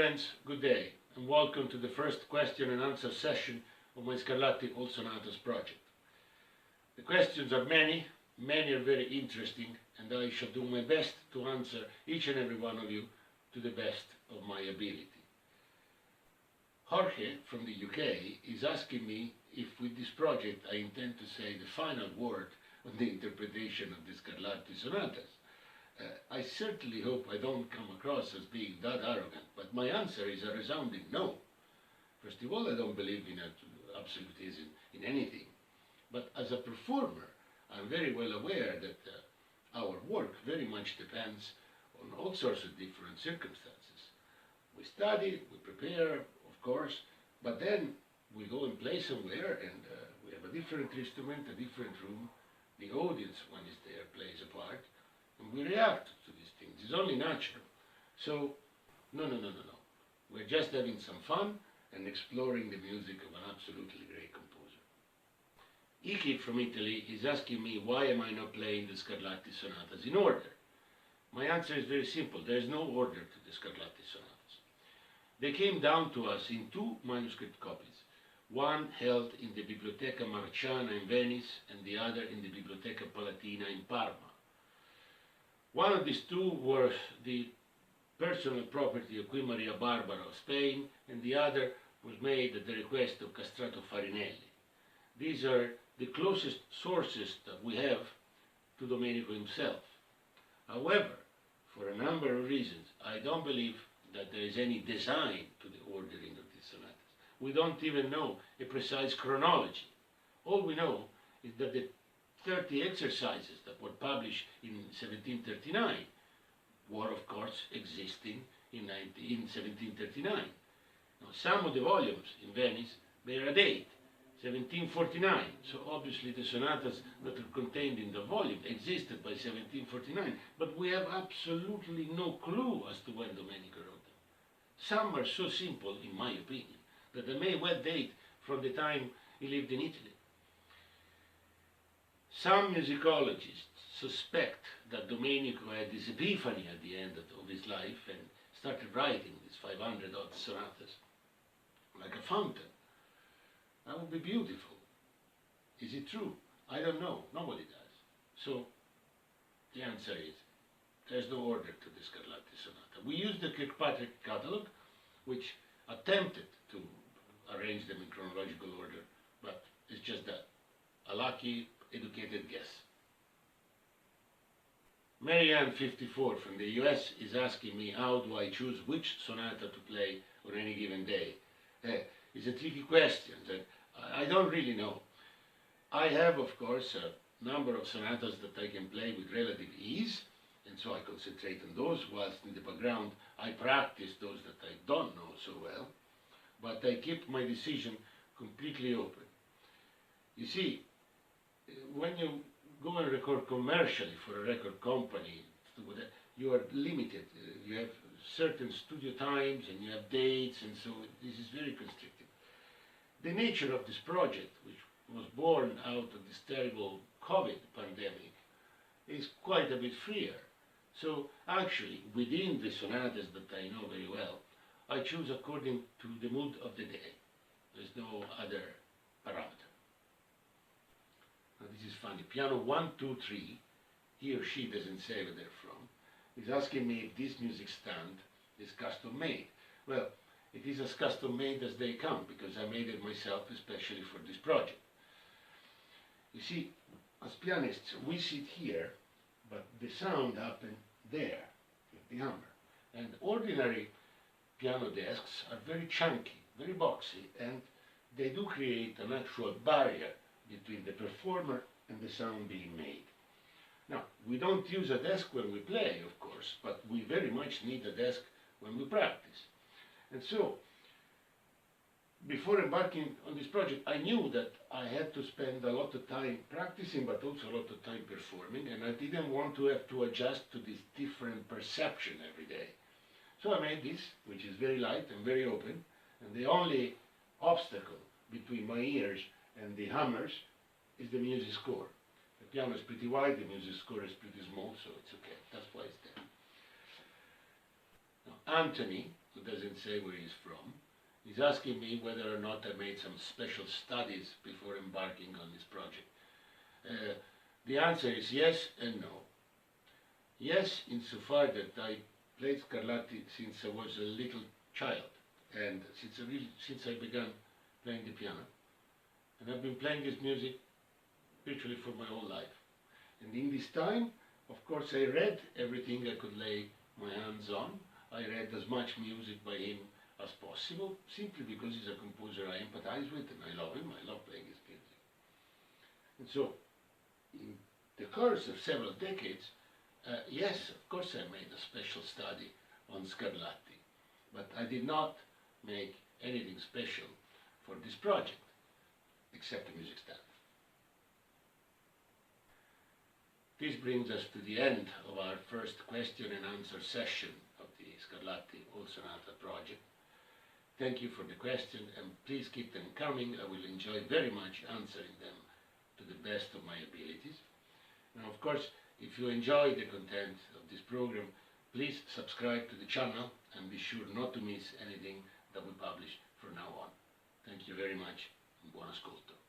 friends, good day, and welcome to the first question and answer session of my Scarlatti All Sonatas project. The questions are many are very interesting, and I shall do my best to answer each and every one of you to the best of my ability. Jorge from the UK is asking me if with this project I intend to say the final word on the interpretation of the Scarlatti Sonatas. I certainly hope I don't come across as being that arrogant, but my answer is a resounding no. First of all, I don't believe in absolutism in anything, but as a performer, I'm very well aware that our work very much depends on all sorts of different circumstances. We study, we prepare, of course, but then we go and play somewhere and we have a different instrument, a different room. The audience, when it's there, plays a part, and we react to these things. It's only natural. So, no. We're just having some fun and exploring the music of an absolutely great composer. Iki from Italy is asking me why am I not playing the Scarlatti Sonatas in order. My answer is very simple. There is no order to the Scarlatti Sonatas. They came down to us in two manuscript copies. One held in the Biblioteca Marciana in Venice and the other in the Biblioteca Palatina in Parma. One of these two was the personal property of Queen Maria Barbara of Spain, and the other was made at the request of Castrato Farinelli. These are the closest sources that we have to Domenico himself. However, for a number of reasons, I don't believe that there is any design to the ordering of these sonatas. We don't even know a precise chronology. All we know is that the 30 exercises that were published in 1739 were, of course, existing in 1739. Now, some of the volumes in Venice bear a date, 1749. So obviously the sonatas that are contained in the volume existed by 1749, but we have absolutely no clue as to when Domenico wrote them. Some are so simple, in my opinion, that they may well date from the time he lived in Italy. Some musicologists suspect that Domenico had this epiphany at the end of his life and started writing these 500-odd sonatas like a fountain. That would be beautiful. Is it true? I don't know. Nobody does. So the answer is there's no order to the Scarlatti Sonata. We used the Kirkpatrick catalogue, which attempted to arrange them in chronological order, but it's just that. A lucky, educated guess. Marianne 54 from the US is asking me how do I choose which sonata to play on any given day. It's a tricky question that I don't really know. I have, of course, a number of sonatas that I can play with relative ease, and so I concentrate on those, whilst in the background I practice those that I don't know so well, but I keep my decision completely open. You see, when you go and record commercially for a record company, you are limited. You have certain studio times and you have dates, and so this is very constricted. The nature of this project, which was born out of this terrible COVID pandemic, is quite a bit freer. So actually, within the sonatas that I know very well, I choose according to the mood of the day. There's no other parameter. Now this is funny. Piano 1, 2, 3, he or she doesn't say where they're from, is asking me if this music stand is custom made. Well, it is as custom made as they come, because I made it myself especially for this project. You see, as pianists, we sit here, but the sound happens there, with the hammer. And ordinary piano desks are very chunky, very boxy, and they do create an actual barrier between the performer and the sound being made. Now, we don't use a desk when we play, of course, but we very much need a desk when we practice. And so, before embarking on this project, I knew that I had to spend a lot of time practicing, but also a lot of time performing, and I didn't want to have to adjust to this different perception every day. So I made this, which is very light and very open, and the only obstacle between my ears and the hammers is the music score. The piano is pretty wide, the music score is pretty small, so it's okay. That's why it's there. Now, Anthony who doesn't say where he's from. He's asking me whether or not I made some special studies before embarking on this project. The answer is yes and no. Yes, insofar that I played Scarlatti since I was a little child, and since I began playing the piano. And I've been playing this music virtually for my whole life. And in this time, of course, I read everything I could lay my hands on. I read as much music by him as possible, simply because he's a composer I empathize with and I love him. I love playing his music. And so, in the course of several decades, yes, of course I made a special study on Scarlatti, but I did not make anything special for this project, except the music stand. This brings us to the end of our first question and answer session of the Scarlatti All Sonata project. Thank you for the question, and please keep them coming. I will enjoy very much answering them to the best of my abilities. And of course, if you enjoy the content of this program, please subscribe to the channel and be sure not to miss anything that we publish from now on. Thank you very much, and buon ascolto.